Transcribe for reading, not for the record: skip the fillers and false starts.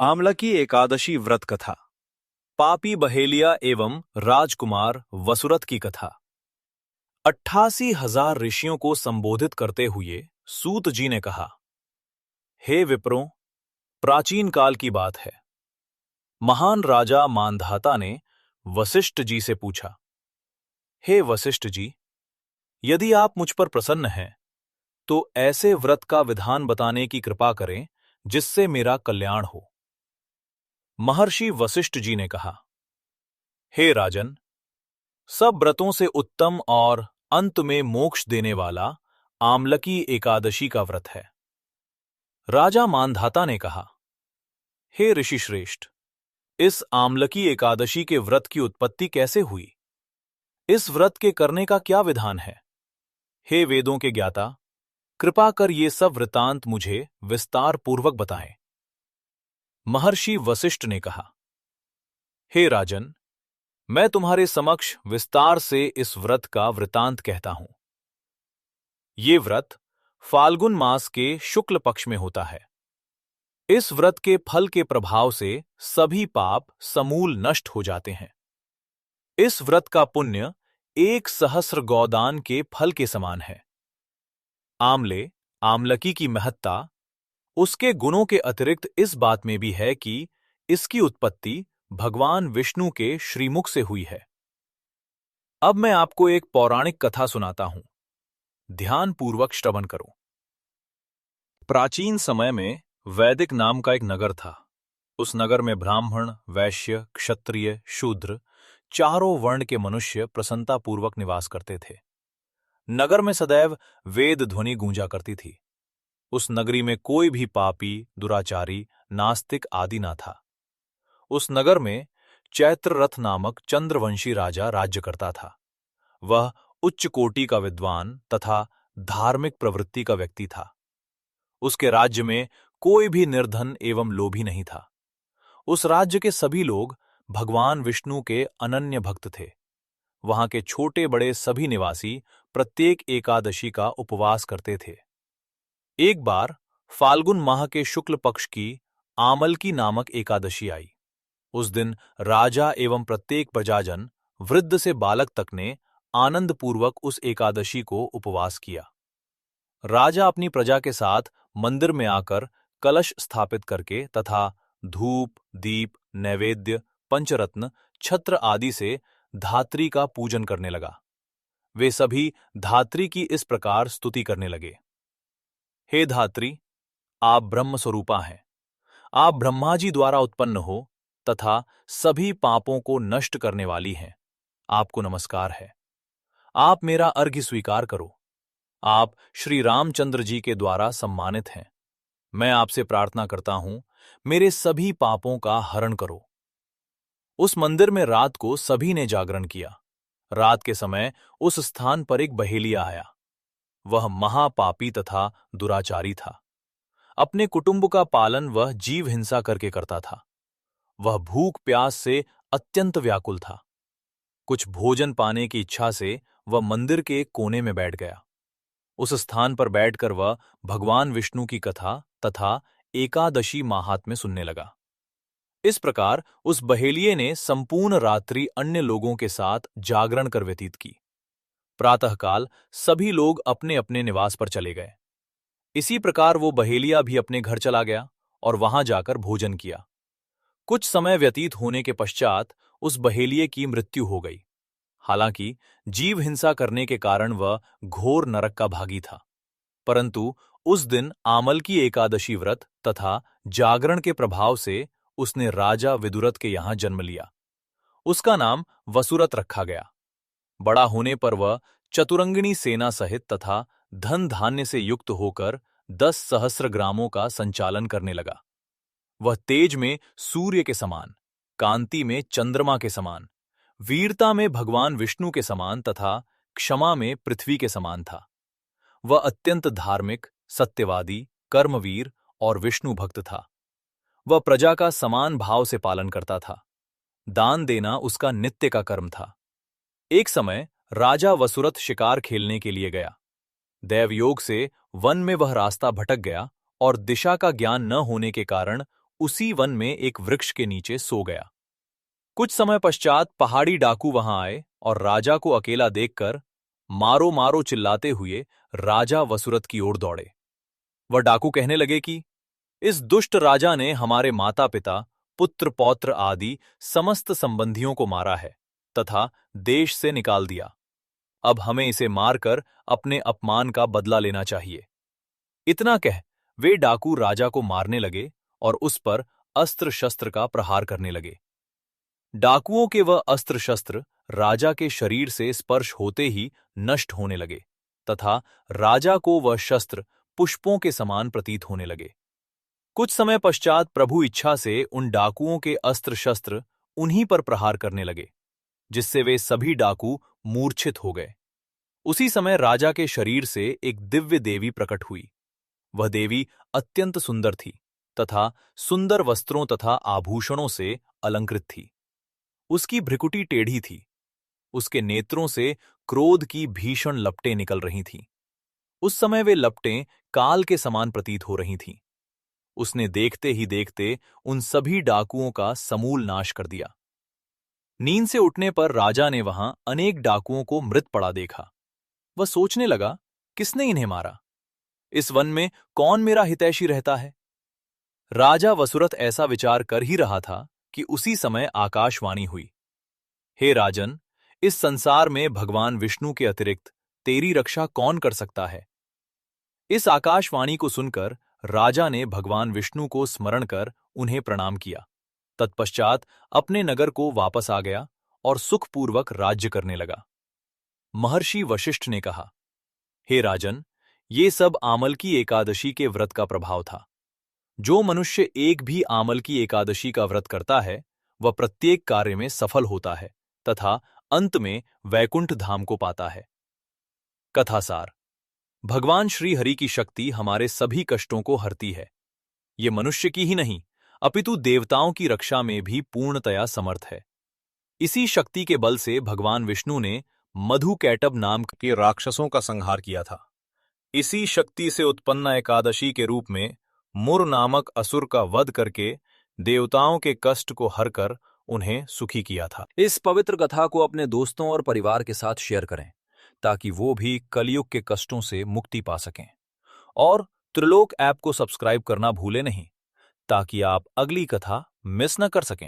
आमलकी एकादशी व्रत कथा। पापी बहेलिया एवं राजकुमार वसुरथ की कथा। 88,000 ऋषियों को संबोधित करते हुए सूत जी ने कहा, हे विप्रों, प्राचीन काल की बात है। महान राजा मांधाता ने वशिष्ठ जी से पूछा, हे वशिष्ठ जी, यदि आप मुझ पर प्रसन्न हैं तो ऐसे व्रत का विधान बताने की कृपा करें जिससे मेरा कल्याण हो। महर्षि वशिष्ठ जी ने कहा, हे राजन, सब व्रतों से उत्तम और अंत में मोक्ष देने वाला आमलकी एकादशी का व्रत है। राजा मांधाता ने कहा, हे ऋषि श्रेष्ठ, इस आमलकी एकादशी के व्रत की उत्पत्ति कैसे हुई? इस व्रत के करने का क्या विधान है? हे वेदों के ज्ञाता, कृपा कर ये सब वृतांत मुझे विस्तार पूर्वक बताएं। महर्षि वशिष्ठ ने कहा, हे राजन, मैं तुम्हारे समक्ष विस्तार से इस व्रत का वृतांत कहता हूं। ये व्रत फाल्गुन मास के शुक्ल पक्ष में होता है। इस व्रत के फल के प्रभाव से सभी पाप समूल नष्ट हो जाते हैं। इस व्रत का पुण्य 1,000 गौदान के फल के समान है। आमलकी की महत्ता उसके गुणों के अतिरिक्त इस बात में भी है कि इसकी उत्पत्ति भगवान विष्णु के श्रीमुख से हुई है। अब मैं आपको एक पौराणिक कथा सुनाता हूं। ध्यानपूर्वक श्रवण करो। प्राचीन समय में वैदिक नाम का एक नगर था। उस नगर में ब्राह्मण, वैश्य, क्षत्रिय, शूद्र, चारों वर्ण के मनुष्य प्रसन्नतापूर्वक निवास करते थे। नगर में सदैव वेद ध्वनि गूंजा करती थी। उस नगरी में कोई भी पापी, दुराचारी, नास्तिक आदि ना था। उस नगर में चैत्ररथ नामक चंद्रवंशी राजा राज्य करता था। वह उच्च कोटि का विद्वान तथा धार्मिक प्रवृत्ति का व्यक्ति था। उसके राज्य में कोई भी निर्धन एवं लोभी नहीं था। उस राज्य के सभी लोग भगवान विष्णु के अनन्य भक्त थे। वहां के छोटे बड़े सभी निवासी प्रत्येक एकादशी का उपवास करते थे। एक बार फाल्गुन माह के शुक्ल पक्ष की आमलकी नामक एकादशी आई। उस दिन राजा एवं प्रत्येक प्रजाजन, वृद्ध से बालक तक ने आनंदपूर्वक उस एकादशी को उपवास किया। राजा अपनी प्रजा के साथ मंदिर में आकर कलश स्थापित करके तथा धूप, दीप, नैवेद्य, पंचरत्न, छत्र आदि से धात्री का पूजन करने लगा। वे सभी धात्री की इस प्रकार स्तुति करने लगे, हे धात्री, आप ब्रह्म स्वरूपा हैं। आप ब्रह्मा जी द्वारा उत्पन्न हो तथा सभी पापों को नष्ट करने वाली हैं। आपको नमस्कार है। आप मेरा अर्घ्य स्वीकार करो। आप श्री रामचंद्र जी के द्वारा सम्मानित हैं। मैं आपसे प्रार्थना करता हूं, मेरे सभी पापों का हरण करो। उस मंदिर में रात को सभी ने जागरण किया। रात के समय उस स्थान पर एक बहेलिया आया। वह महापापी तथा दुराचारी था। अपने कुटुंब का पालन वह जीव हिंसा करके करता था। वह भूख प्यास से अत्यंत व्याकुल था। कुछ भोजन पाने की इच्छा से वह मंदिर के एक कोने में बैठ गया। उस स्थान पर बैठकर वह भगवान विष्णु की कथा तथा एकादशी महात्म्य सुनने लगा। इस प्रकार उस बहेलिये ने संपूर्ण रात्रि अन्य लोगों के साथ जागरण कर व्यतीत की। प्रातःकाल सभी लोग अपने अपने निवास पर चले गए। इसी प्रकार वो बहेलिया भी अपने घर चला गया और वहां जाकर भोजन किया। कुछ समय व्यतीत होने के पश्चात उस बहेलिये की मृत्यु हो गई। हालांकि जीव हिंसा करने के कारण वह घोर नरक का भागी था, परंतु उस दिन आमलकी एकादशी व्रत तथा जागरण के प्रभाव से उसने राजा विदुरथ के यहां जन्म लिया। उसका नाम वसुरथ रखा गया। बड़ा होने पर वह चतुरंगिणी सेना सहित तथा धन धान्य से युक्त होकर 10 सहस्र ग्रामों का संचालन करने लगा। वह तेज में सूर्य के समान, कांति में चंद्रमा के समान, वीरता में भगवान विष्णु के समान तथा क्षमा में पृथ्वी के समान था। वह अत्यंत धार्मिक, सत्यवादी, कर्मवीर और विष्णु भक्त था। वह प्रजा का समान भाव से पालन करता था। दान देना उसका नित्य का कर्म था। एक समय राजा वसुरथ शिकार खेलने के लिए गया। दैवयोग से वन में वह रास्ता भटक गया और दिशा का ज्ञान न होने के कारण उसी वन में एक वृक्ष के नीचे सो गया। कुछ समय पश्चात पहाड़ी डाकू वहां आए और राजा को अकेला देखकर मारो मारो चिल्लाते हुए राजा वसुरथ की ओर दौड़े। वह डाकू कहने लगे कि इस दुष्ट राजा ने हमारे माता पिता, पुत्र पौत्र आदि समस्त संबंधियों को मारा है तथा देश से निकाल दिया। अब हमें इसे मारकर अपने अपमान का बदला लेना चाहिए। इतना कह वे डाकू राजा को मारने लगे और उस पर अस्त्र शस्त्र का प्रहार करने लगे। डाकुओं के वह अस्त्र शस्त्र राजा के शरीर से स्पर्श होते ही नष्ट होने लगे तथा राजा को वह शस्त्र पुष्पों के समान प्रतीत होने लगे। कुछ समय पश्चात प्रभु इच्छा से उन डाकुओं के अस्त्र शस्त्र उन्हीं पर प्रहार करने लगे, जिससे वे सभी डाकू मूर्छित हो गए। उसी समय राजा के शरीर से एक दिव्य देवी प्रकट हुई। वह देवी अत्यंत सुंदर थी तथा सुंदर वस्त्रों तथा आभूषणों से अलंकृत थी। उसकी भ्रिकुटी टेढ़ी थी। उसके नेत्रों से क्रोध की भीषण लपटें निकल रही थीं। उस समय वे लपटें काल के समान प्रतीत हो रही थीं। उसने देखते ही देखते उन सभी डाकुओं का समूल नाश कर दिया। नींद से उठने पर राजा ने वहां अनेक डाकुओं को मृत पड़ा देखा। वह सोचने लगा, किसने इन्हें मारा? इस वन में कौन मेरा हितैषी रहता है? राजा वसुरथ ऐसा विचार कर ही रहा था कि उसी समय आकाशवाणी हुई। हे राजन, इस संसार में भगवान विष्णु के अतिरिक्त तेरी रक्षा कौन कर सकता है? इस आकाशवाणी को सुनकर राजा ने भगवान विष्णु को स्मरण कर उन्हें प्रणाम किया। तत्पश्चात अपने नगर को वापस आ गया और सुखपूर्वक राज्य करने लगा। महर्षि वशिष्ठ ने कहा, हे राजन, ये सब आमल की एकादशी के व्रत का प्रभाव था। जो मनुष्य एक भी आमल की एकादशी का व्रत करता है, वह प्रत्येक कार्य में सफल होता है तथा अंत में वैकुंठ धाम को पाता है। कथासार। भगवान श्री हरि की शक्ति हमारे सभी कष्टों को हरती है। ये मनुष्य की ही नहीं, अपितु देवताओं की रक्षा में भी पूर्णतया समर्थ है। इसी शक्ति के बल से भगवान विष्णु ने मधुकैटभ नाम के राक्षसों का संहार किया था। इसी शक्ति से उत्पन्न एकादशी के रूप में मुर नामक असुर का वध करके देवताओं के कष्ट को हरकर उन्हें सुखी किया था। इस पवित्र कथा को अपने दोस्तों और परिवार के साथ शेयर करें ताकि वो भी कलयुग के कष्टों से मुक्ति पा सकें। और त्रिलोक ऐप को सब्सक्राइब करना भूलें नहीं ताकि आप अगली कथा मिस न कर सकें।